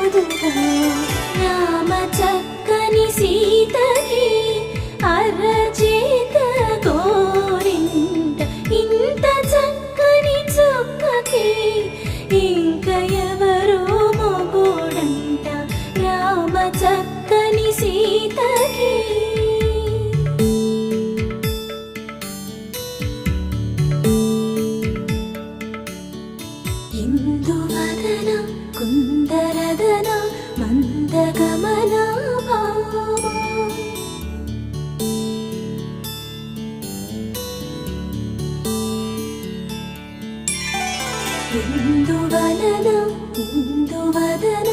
రామ చక్కని సీతకి అరచేత కోరింట ఇంత చక్కని చుక్కకి ఇంక ఎవరో మొగుడంట రామ చక్కని సీతకి ఇందువదన కుందరదన మందగమన భామ ఇందువదన